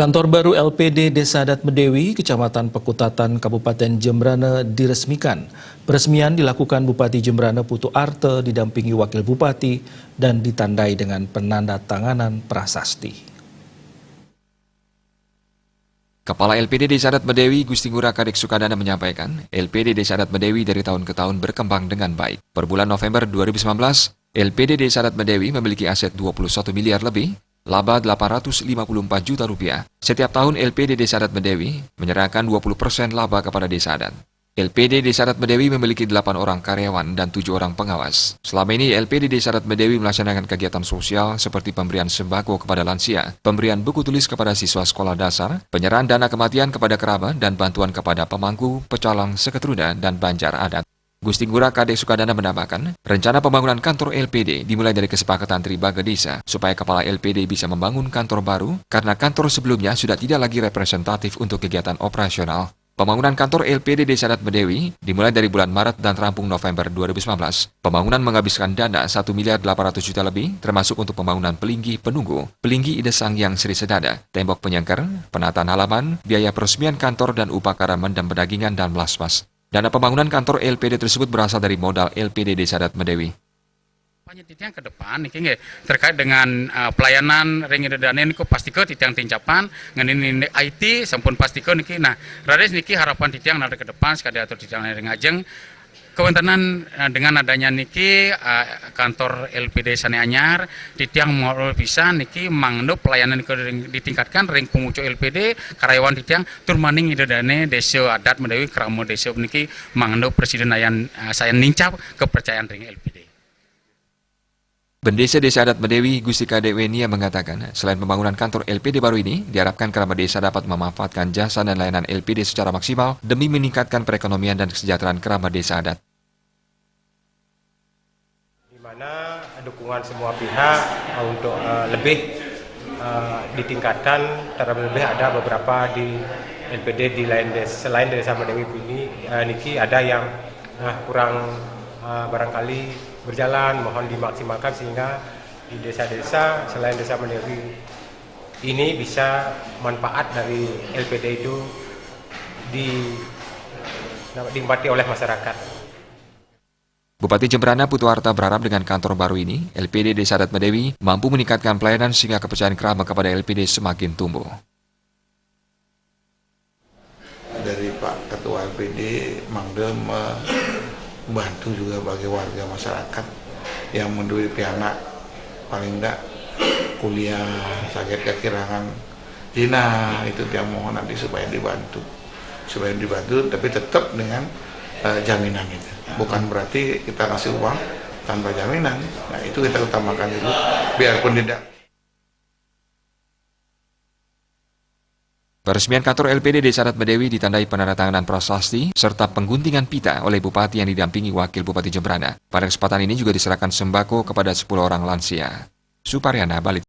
Kantor baru LPD Desa Adat Medewi, Kecamatan Pekutatan, Kabupaten Jembrana diresmikan. Peresmian dilakukan Bupati Jembrana Putu Arte didampingi Wakil Bupati dan ditandai dengan penandatanganan prasasti. Kepala LPD Desa Adat Medewi, Gusti Ngurah Kadek Sukadana menyampaikan, LPD Desa Adat Medewi dari tahun ke tahun berkembang dengan baik. Per bulan November 2019, LPD Desa Adat Medewi memiliki aset 21 miliar lebih, laba 854 juta rupiah. Setiap tahun LPD Desa Adat Medewi menyerahkan 20% laba kepada Desa Adat. LPD Desa Adat Medewi memiliki 8 orang karyawan dan 7 orang pengawas. Selama ini LPD Desa Adat Medewi melaksanakan kegiatan sosial seperti pemberian sembako kepada lansia, pemberian buku tulis kepada siswa sekolah dasar, penyerahan dana kematian kepada kerabat, dan bantuan kepada pemangku, pecalang, seketruda, dan banjar adat. Gusti Ngurah Kadek Sukadana menambahkan, rencana pembangunan kantor LPD dimulai dari kesepakatan Tribaga Desa supaya kepala LPD bisa membangun kantor baru karena kantor sebelumnya sudah tidak lagi representatif untuk kegiatan operasional. Pembangunan kantor LPD Desa Adat Medewi dimulai dari bulan Maret dan rampung November 2019. Pembangunan menghabiskan dana 1 miliar 800 juta lebih, termasuk untuk pembangunan pelinggi penunggu, pelinggi Ida Sangyang Sri Sedada, tembok penyangker, penataan halaman, biaya peresmian kantor dan upacara mendam pedagingan dan melasmas. Dana pembangunan kantor LPD tersebut berasal dari modal LPD Desa Adat Medewi. Yang ke depan ini terkait dengan pelayanan ring dana ini pasti ke titiang tincapan ngenin IT sampun pasti ke niki nah rades niki harapan titiang nada ke depan sekali atau titiang ring ajeng kewentanan dengan adanya niki kantor LPD Sane Anyar titiang mau bisa niki mangdo pelayanan ditingkatkan ring pengucu LPD karyawan titiang turmaning idadane Desa Adat Medewi Kramo Desa niki mangdo presiden ayan saya nincap kepercayaan ring LPD. Bendesa Desa Adat Medewi, Gusti Kadek Wenia mengatakan, selain pembangunan kantor LPD baru ini, diharapkan kerabat desa dapat memanfaatkan jasa dan layanan LPD secara maksimal demi meningkatkan perekonomian dan kesejahteraan kerabat desa adat. Di mana dukungan semua pihak untuk lebih ditingkatkan, terlebih ada beberapa di LPD di lain desa, selain Desa Medewi ini, niki ada yang kurang barangkali berjalan, mohon dimaksimalkan sehingga di desa-desa selain Desa Medewi ini bisa manfaat dari LPD itu dinikmati oleh masyarakat. Bupati Jembrana Putu Arte berharap dengan kantor baru ini, LPD Desa Adat Medewi mampu meningkatkan pelayanan sehingga kepercayaan kerabat kepada LPD semakin tumbuh. Dari Pak Ketua LPD, Mangde membantu juga bagi warga masyarakat yang menduduki anak paling enggak kuliah sakit kekirangan Cina itu dia mohon nanti supaya dibantu tapi tetap dengan jaminan itu bukan berarti kita ngasih uang tanpa jaminan. Nah itu kita utamakan dulu biarpun tidak. Peresmian kantor LPD Desa Adat Medewi ditandai penandatanganan prasasti serta pengguntingan pita oleh Bupati yang didampingi Wakil Bupati Jembrana. Pada kesempatan ini juga diserahkan sembako kepada 10 orang lansia. Suparyana, Bali.